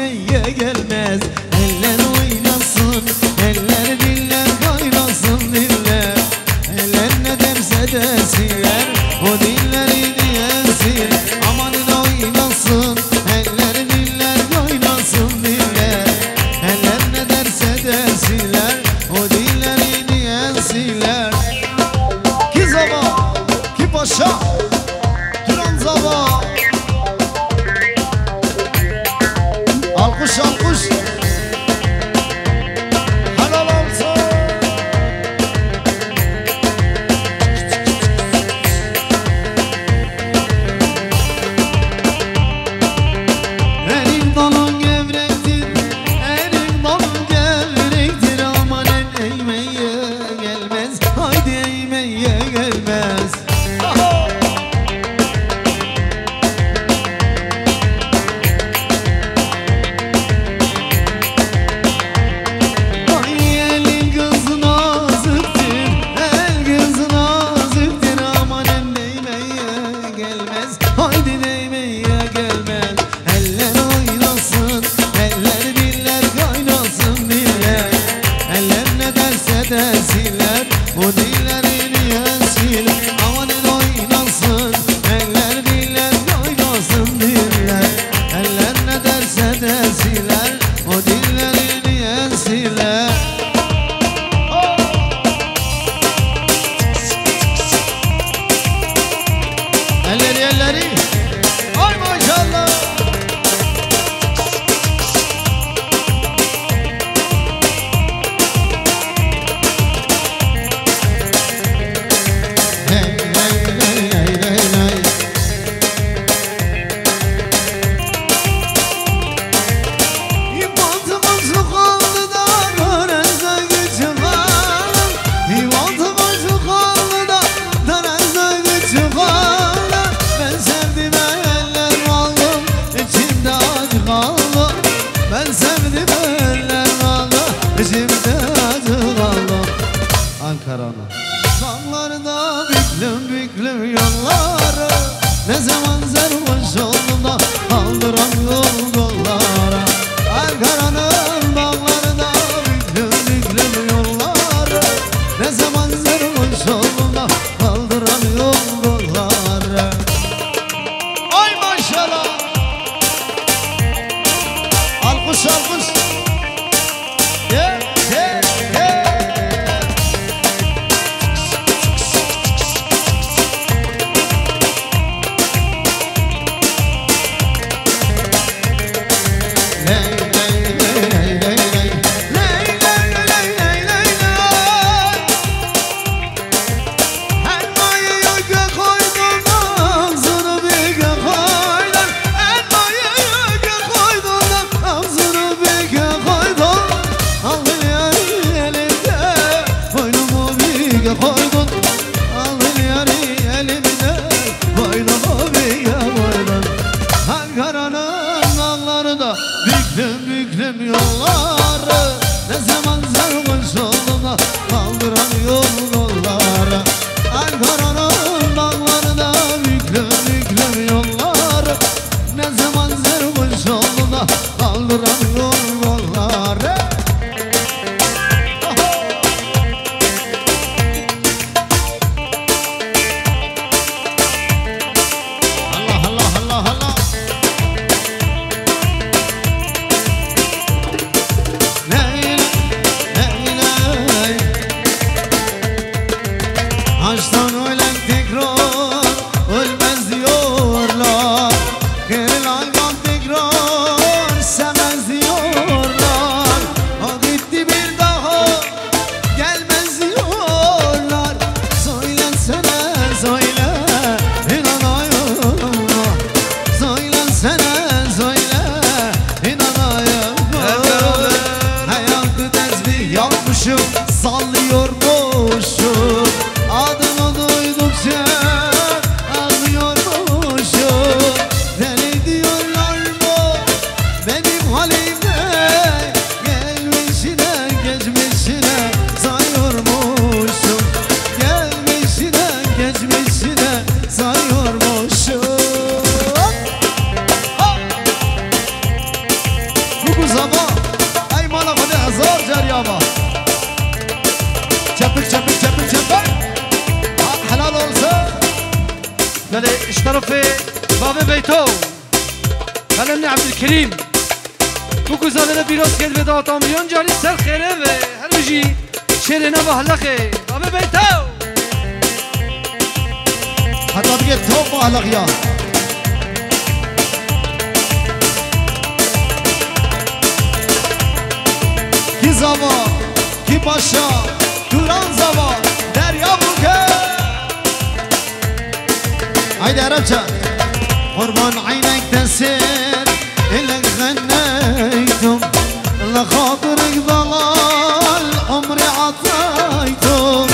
sevmeye gelmez. Eller oynasın, eller diller kaynasın diller. Eller ne derse desinler, o dilleri diyesin. Amanın oynasın, eller diller kaynasın diller. Eller ne derse desinler, o dilleri diyesinler. Ki zaba, ki paşa, Turan zaba. Alkış alkış. Helal olsun. Elim dalın gevrektir, elim dalın gevrektir. Aman eğmeye gelmez, haydi eğmeye gelmez. Desinler, o dillerini yesinler. Amanın oynasın, eller diller oynasın diller. Eller ne derse desinler, o dillerini yesinler. Elleri elleri, ay maşallah. Ben sevdim eller valla, içimde acı kaldı. Ankara'nın dağlarda büklüm büklüm yolları, ne zaman sarhoş oldum da kaldıran yol kollara. Ankara'nın dağlarda büklüm büklüm yolları, ne zaman sarhoş oldum da kaldıran yol kollara. Ay maşallah. Alkış alkış. Yeah, yeah, yeah. Ley ley ley ley ley ley. Ley ley ley ley ley ley. Elmayı yoka koydum, ağzını bike koydum. Elmayı yoka koydum, ağzını bike koydum. Al yari elimde, boynumu bike koydum. Al yari elimde, boynumu bike koydum. Ankara'nın dağlarında büklüm büklüm yolları, ne zaman sarhoş oldum da kaldıran yol kollara. Ankara'nın dağlarında büklüm büklüm yolları, ne zaman sarhoş oldum da kaldıran yol kollara. Allah Allah Allah Allah. Ley ley ley. Aşktan ölen tekrar ölmez diyorlar. Gerilen kan tekrar sevmez diyorlar. O gitti bir daha gelmez diyorlar. Söylensene söyle, inanayım. Söylensene söyle, inanayım. Hayatı tesbih yapmışım, sallıyormuşum. Adını duydum. بله اشترف باب بیتو بله من عبدالکریم بکو زاده بیروز کرد به داتا میلیون جاری سر خیره و هر بجی شیرینه با حلقه باب بیتو حتی دیگه تو با حلقیا کی زوا کی باشا دوران زوا دریا بوکه هاي درجة قربان عينك تسير إلك غنيتم لخاطرك ضلال عمري عطيتم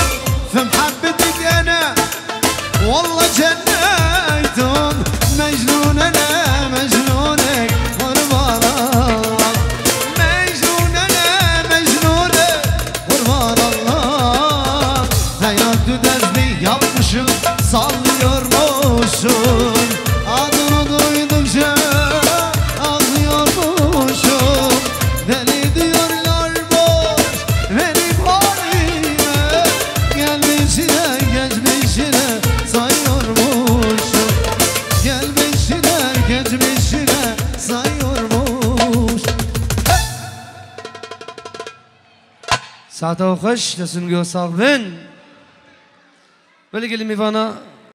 في محبتك أنا والله جنيتم مجنون أنا مجنونك قربان الله مجنون أنا مجنونك قربان الله hayat düdezli yapmışım sallıyormuşum adını duydukça ağlıyormuşum deli diyorlar boş benim halime gelmişine geçmişine sayıyormuşum gelmişine geçmişine sayıyormuş ساعتا خوش لسنگو ساق بن ولی گلی میوانا